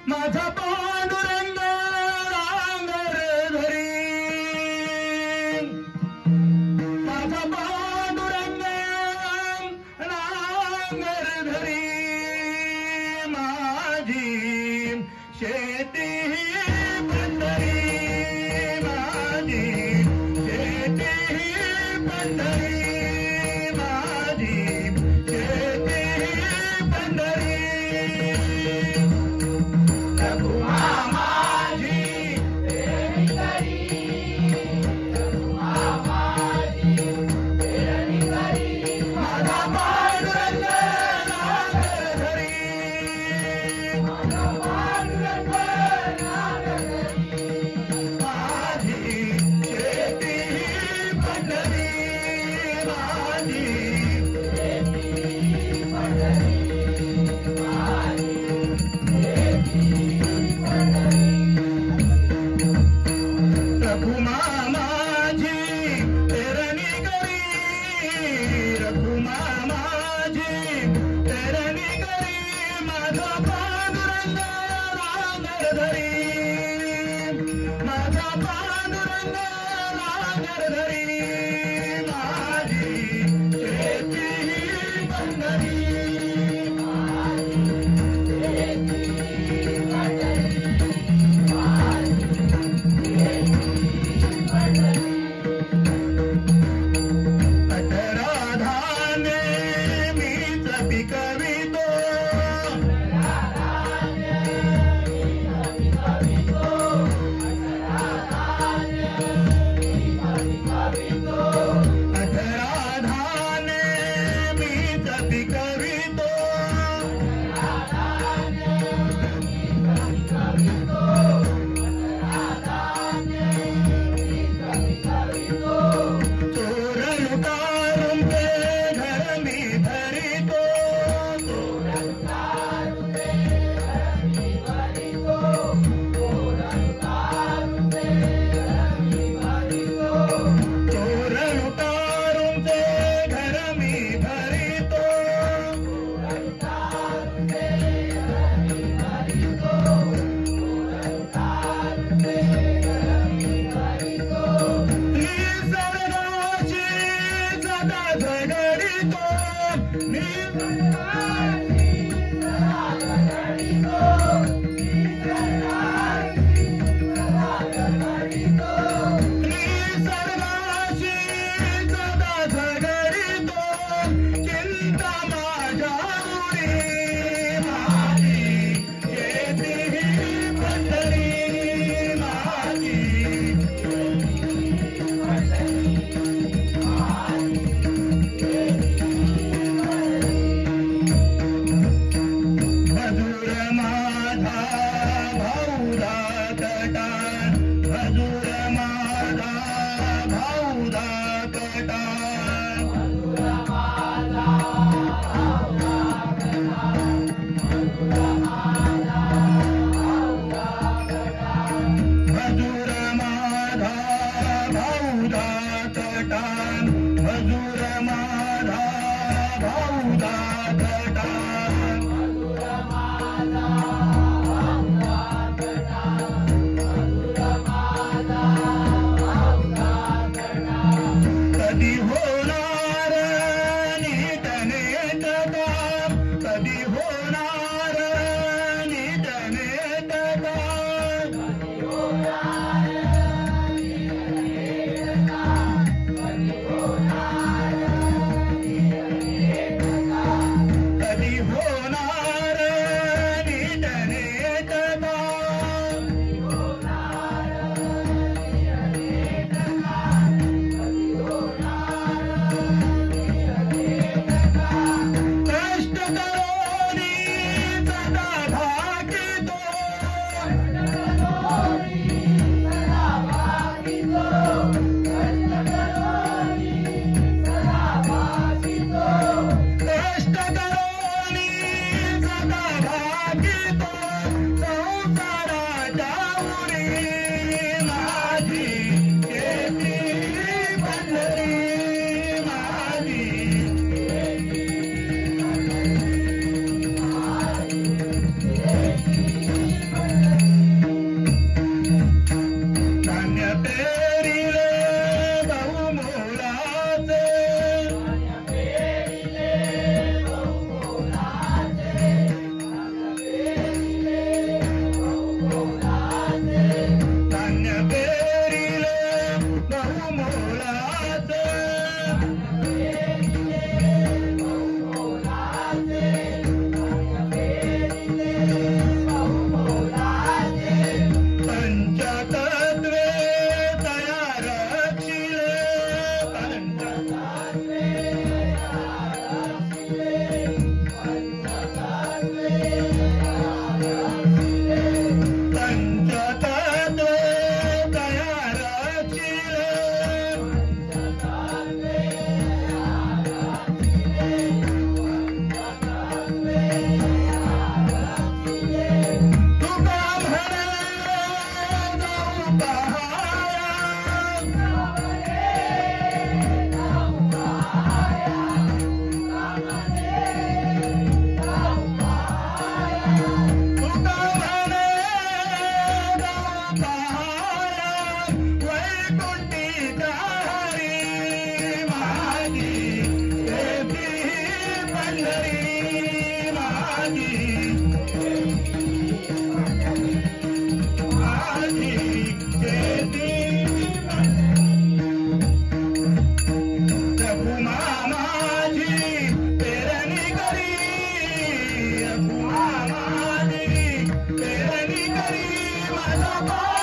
माझा पांडुरंग नांगर धरी, माझा पांडुरंग नांगर धरी, माझी शेती पंढरी, माझी शेती पंढरी, माझी शेती पंढरी. रघुमा माझी पेरणी करी, रघुमा माझी पेरणी करी, माझा पांडुरंग नांगर धरी, माझा पांडुरंग नांगर धरी, माझी शेती पंढरी, माझी शेती पंढरी, माझी रघुमा माझी पेरणी करी, रघुमा माझी पेरणी करी, माझा पांडुरंग नांगर धरी, माझा पांडुरंग नांगर धरी, माझी शेती पंढरी, माझी शेती पंढरी, अठरा धान्य मीच पिकवितो, अठरा धान्य मीच पिकवितो, तोरण उतारून ते घर मी भरितो, तोरण उतारून ते घर मी भरितो, तोरण उतारून ते घर मी भरितो, तोरण उतारून ते घर मी भरितो, तोरण उतारून ते घर मी भरितो, तोरण उतारून ते घर मी भरितो. निसर्गाची सदा झगडितो, निसर्गाची सदा झगडितो, निसर्गाची सदा झगडितो, निसर्गाची सदा झगडितो, चिंता माझ्या उरी, माझी शेती पंढरी, माझी मजूर माझा भाऊदा कटान, मजूर माझा भाऊदा कटान, मजूर माझा भाऊदा कटान, मजूर माझा भाऊदा कटान, मजूर माझा भाऊदा कटान, मजूर माझा भाऊदा कटान, मजूर माझा भाऊदा कटान, मजूर माझा Bye.